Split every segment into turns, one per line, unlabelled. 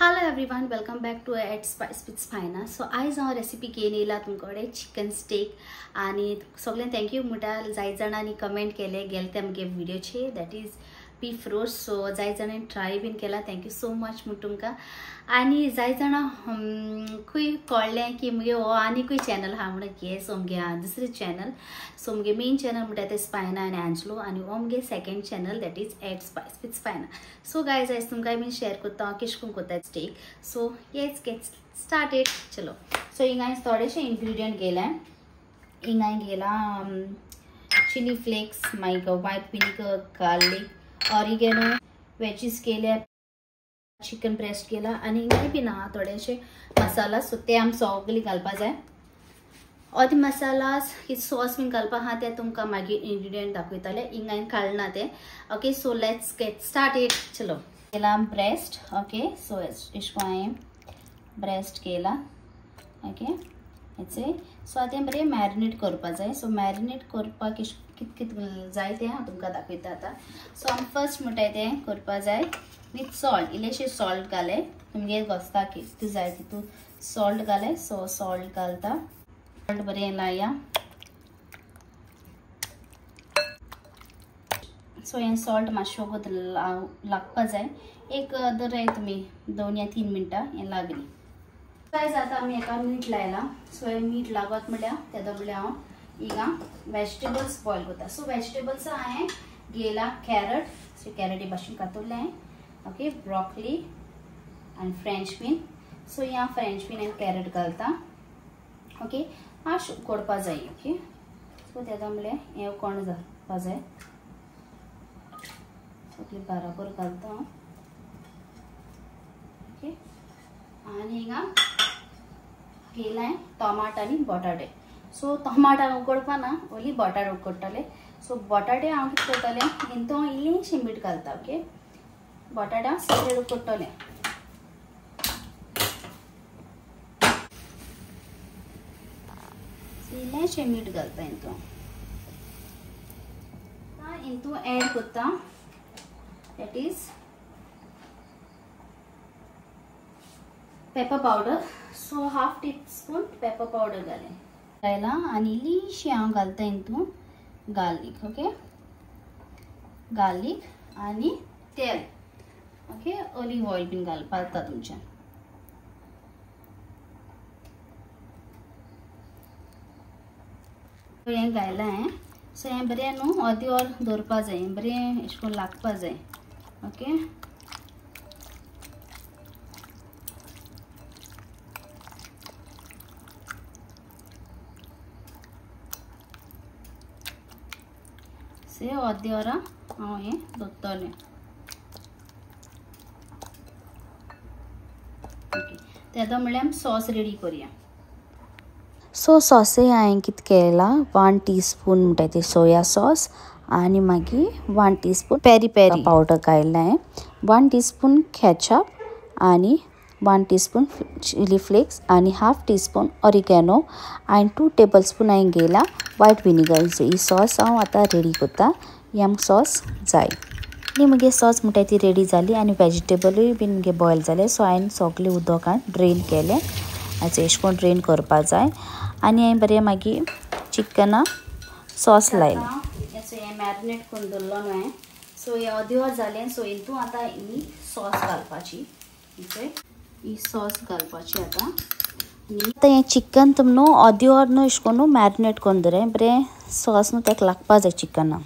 Hello everyone, welcome back to eat spice with Spyna. So आयज हांव recipe घेवन येयला तुमकडे चिकन स्टेक. आणि सगळ्यांक थँक्यू म्हणटा जाय जाणांनी कमेंट केले गेले ते आमगे व्हिडिओचे दॅट इज बीफ रोस्ट. सो जाय जाणांनी ट्राय बीन केला, थँक्यू सो मच म्हणटा तुमकां. आनी जाय जाणां खंय कळ्ळें की मुगे हो आनीकूय चॅनल आहा म्हणून घे. सो मुगे दुसरें चॅनल, सो मुगे मेन चॅनल म्हणटा तें स्पायना आनी एंजलो, आनी हो मुगे second channel that is eat spice with Spyna. So guys आयज तुमकां बीन शेअर करता हांव केश करून करता steak. So yes get started. चलो, सो हिंगा हांवें थोडेशे इन्ग्रेडियंट गेले. हिंगा हांवें गेला चिली फ्लेक्स, मागीर white vinegar, garlic, oregano, wages केले, चिकन ब्रेस्ट केला, आनी हिंगाय बीन आहा थोडेशे मसाला. सो ते आमी सगळे घालपा जाय. अर्दे मसालास की सॉस बीन घालपा आहा ते तुमकां मागीर इन्ग्रेडियंट दाखयतले. हिंगा हांवें काडना ते. Okay, so let's get started. चलो, केला ब्रेस्ट. ओके, सो इसको हांवें ब्रेस्ट केला. ओके, हेचे सो आतां बरें मॅरिनेट करपा जाय. सो मॅरिनेट करपाक कित कित जाय तें हांव तुमकां दाखयता आतां. सो आमी फर्स्ट म्हणटाय तें करपा जाय विथ सॉल्ट. इल्लेशें सॉल्ट घाले, तुमगे घोस्ता कितें जाय तितून सॉल्ट घाले. सो सॉल्ट घालता, सॉल्ट बरें लाया. सो हें सॉल्ट मातशें वगत लागपा जाय. एक धराय तुमी 2 या 3 मिनटां हें लागली. काय जाता आमी हेका मीठ लायला. सो हें मीठ लागत म्हणल्यार तेदो म्हणल्यार हांव हिंगा वेजिटेबल्स बॉयल करता. सो वेजिटेबल्स हांवें घेला कॅरट. सो कॅरट हे भाशेन कातरले हांवें. ओके, ब्रोकली आनी फ्रेंच बीन. सो ह्या फ्रेंच बीन आनी कॅरट घालता. ओके, मातशें उकडपा जाय. ओके, सो तेदो म्हणल्यार हें उकोण जावपा जाय. सगळी बराबर घालता हांव. ओके, आनी हिंगा घेला हांवें टमाट आनी बटाटे. सो टमाटां उकडपा ना, ओन्ली बटाटे उकडटले. सो बटाटे हांव कितें करतलें, हितून इल्लेशें मीठ घालता. ओके, बटाटे हांव सेपरेट उकडटलें. इल्लेशें मीठ घालता हितून. हितून एड करता that is pepper powder. So half teaspoon pepper powder घायला. आनी इल्लीशी हांव घालता हितून गार्लिक. ओके, गार्लिक आनी तेल. ओके, ऑलिव ऑयल बीन घालपा जाता तुमच्यान. हें घायला हांवें. सो हें बरें न्हू अर्दी वर दवरपा जाय, बरें अशें करून लागपा जाय. ओके, से अर्दी वरां हांव हें दवरतलें. ओके, तेदो म्हणल्यार आमी सॉस रेडी करया.
सो सॉसे हांवें कितें केला, 1 टीस्पून म्हणटा ती सोया सॉस आनी मागीर 1 टीस्पून पेरी पेरी पावडर घायला हांवें. 1 टीस्पून केचप आनी 1 टीस्पून चिली फ्लेक्स आनी हाफ टीस्पून ऑरिगेनो आनी 2 टेबलस्पून हांवें घेला व्हायट विनेगर. ही सॉस हांव आतां रेडी करता. ही आमकां सॉस जाय. आनी मुगे सॉस म्हणटा ती रेडी जाली आनी वेजिटेबलूय बीन मुगे बॉयल जाले. सो हांवें सगळें उदकान ड्रेन केलें. हाचें अशें करून ड्रेन करपा जाय. आनी हांवें बरें मागीर चिकना सॉस लायलें.
हें मॅरिनेट करून दवरलो न्हू हांवें. सो हें अर्दी वर जालें. सो हितून आतां ही सॉस घालपाची. ही सॉस घालपाची आतां.
आतां हें चिकन तुम न्हू अर्दी वर न्हू अशें करून मॅरिनेट करून दवरें. बरें सॉस न्हू ताका लागपा जाय चिकनाक.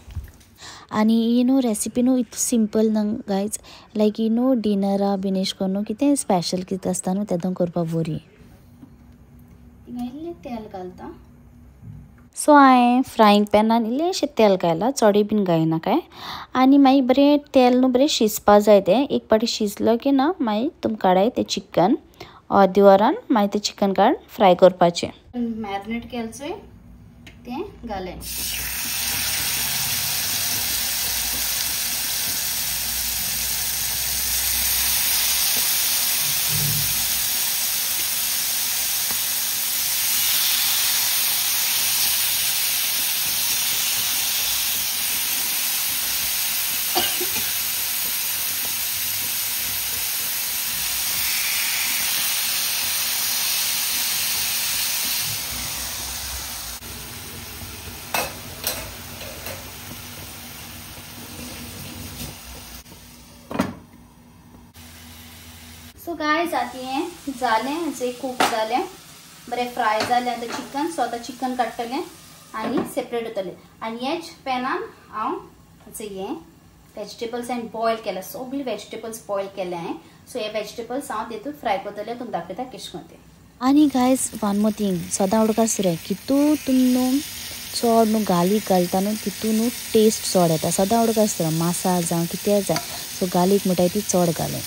आनी ही न्हू रेसिपी न्हू इतू सिंपल न्हू गायज. लायक ही न्हू डिनरा बीन अशें करून न्हू कितें स्पेशल कितें आसता न्हू तेदो करपाक बरी.
इल्लें तेल घालता.
सो हांवें फ्रायींग पॅनान इल्लेशें तेल घायला, चडय बीन घायना काय. आनी मागीर बरें तेल न्हू बरें शिजपा जाय. तें एक पाटी शिजलो की ना मागीर तुम काडाय तें चिकन. अर्दी वरान मागीर तें चिकन काड फ्राय करपाचें.
मॅरिनेट केलें चोय तें घालें. सो गायज आता हें जालें जे कूक जालें बरें फ्राय जालें आतां चिकन. सो आतां चिकन काडटलें आनी सेपरेट उरतलें. आनी हेच पॅनान हांव हें वेजिटेबल्स हांवें बॉयल केला. सगळी वेजिटेबल्स बॉयल केले हांवें. सो हे वेजिटेबल्स हांव तेतून फ्राय करतलें. तुमकां दाखयता कशें करून तें.
आनी गायज वन मोर थिंग सदां उडकास रे कितू तुम न्हू चड न्हू गार्लीक घालता न्हू तितू न्हू टेस्ट चड येता. सदां उडकास रे मासा जावं कितें जाय. सो गार्लीक म्हणटाय ती चड घालें.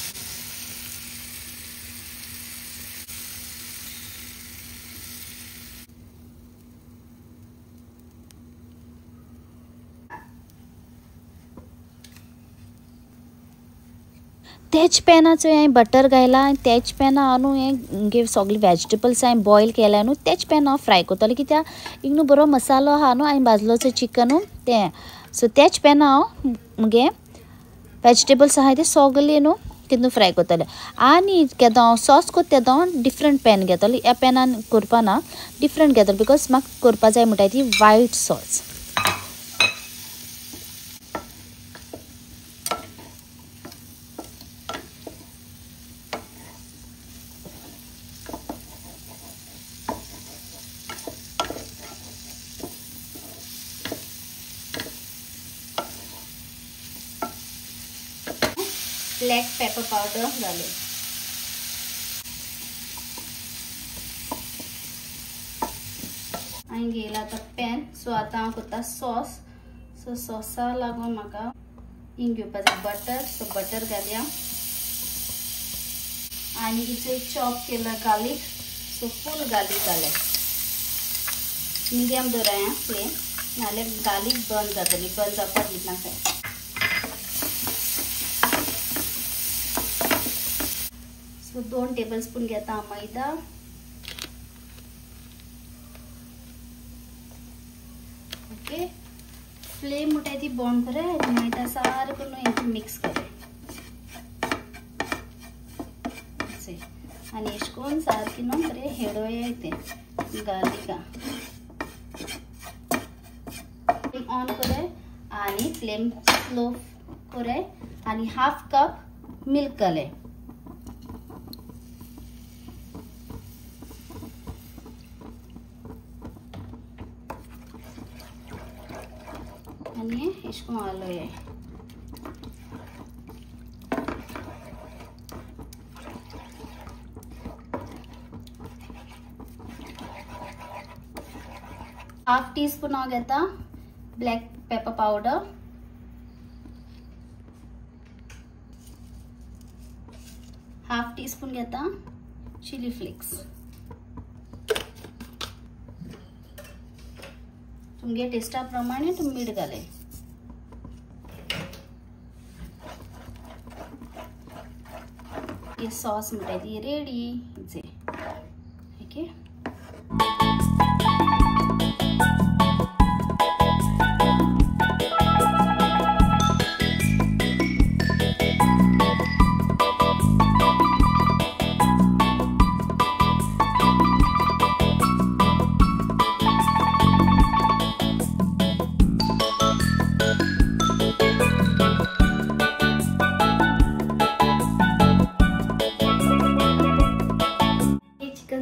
तेच पॅनाचो हांवें बटर घायला आनी तेच पॅना न्हू हें सगळी वेजिटेबल्स हांवें बॉयल केल्या न्हू तेच पॅना हांव फ्राय करतलें. कित्याक एक न्हू बरो मसालो आहा न्हू हांवें भाजलोचो चिकन तें. सो तेच पॅना हांव मुगे वेजिटेबल्स आहाय ते सगळे न्हू तितून फ्राय करतलें. आनी केदो हांव सॉस करता तेदो हांव डिफरंट पॅन घेतलें. ह्या पॅनान करपा ना डिफरंट घेतलें बिकॉज म्हाका करपा जाय म्हणटाय ती वायट सॉस.
ब्लॅक पेपर पावडर घालें. हांवें घेयला आतां पॅन. सो आतां हांव करता सॉस. सो सॉसा लागून म्हाका हिंग घेवपा जाय. बटर. सो बटर घालया आनी इथे चॉप केला गार्लीक. सो फूल गार्लीक घालें. मिडियम दवराया फ्लेम नाल्यार गार्लीक बर्न जातली. बर्न जावपाक दितना जाय. सो 2 टेबलस्पून घेता मैदा. ओके. फ्लेम म्हणटाय ती बंद करे. मैदा सारको न्हू मिक्स करे आनी अशें करून सारकी न्हू बरें हेडोया तें गार्लिका. ऑन करे आनी फ्लेम स्लो करे आनी 1/2 कप मिल्क घालें. आनी अशें करून हलया. हाफ टीस्पून हांव घेता black pepper powder. Half teaspoon घेता चिली फ्लेक्स. तुमगे टेस्टा प्रमाणे तुम मीठ घालें. ये सॉस म्हणटाय ती रेडी. ओके.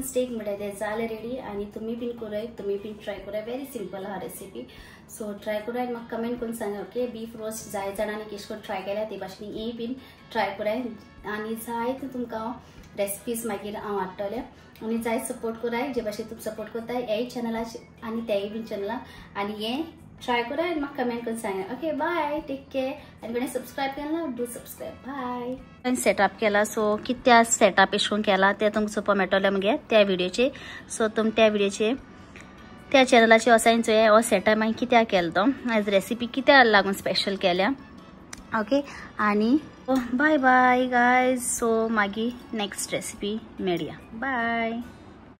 स्टेक म्हणटाय ते जाले रेडी आनी तुमी बीन कराय. तुमी बीन ट्राय कराय. व्हेरी सिंपल हा रेसिपी. सो ट्राय कराय. म्हाका कमेंट करून सांगा. ओके. बीफ रोस्ट जाय जाणांनी कशें करून ट्राय केल्या ते भाशेन ही बीन ट्राय कराय. आनी जायत तुमकां रेसिपीज मागीर हांव हाडटलें आनी जाय सपोर्ट कराय. जे भाशेन तुमी सपोर्ट करताय हेय चॅनलाचेर आनी तेय बीन चॅनलां. आनी हें ट्राय कराय आनी म्हाका कमेंट करून सांगा. ओके. बाय. Take care. आनी कोणी सबस्क्रायब केला डू सबस्क्रायब. बाय. सेटअप केला. सो कित्या सेटअप अशें करून केला ते तुमकां चोवपा मेळटलें मगे त्या व्हिडिओचेर. सो तुम त्या व्हिडिओचेर त्या चॅनलाचेर वसायन चोया हो सेटअप हांवें कित्याक केलो तो एज रेसिपी कित्याक लागून स्पेशल केल्या. ओके. आनी बाय बाय गायज. सो मागीर नेक्स्ट रेसिपी मेळया. बाय.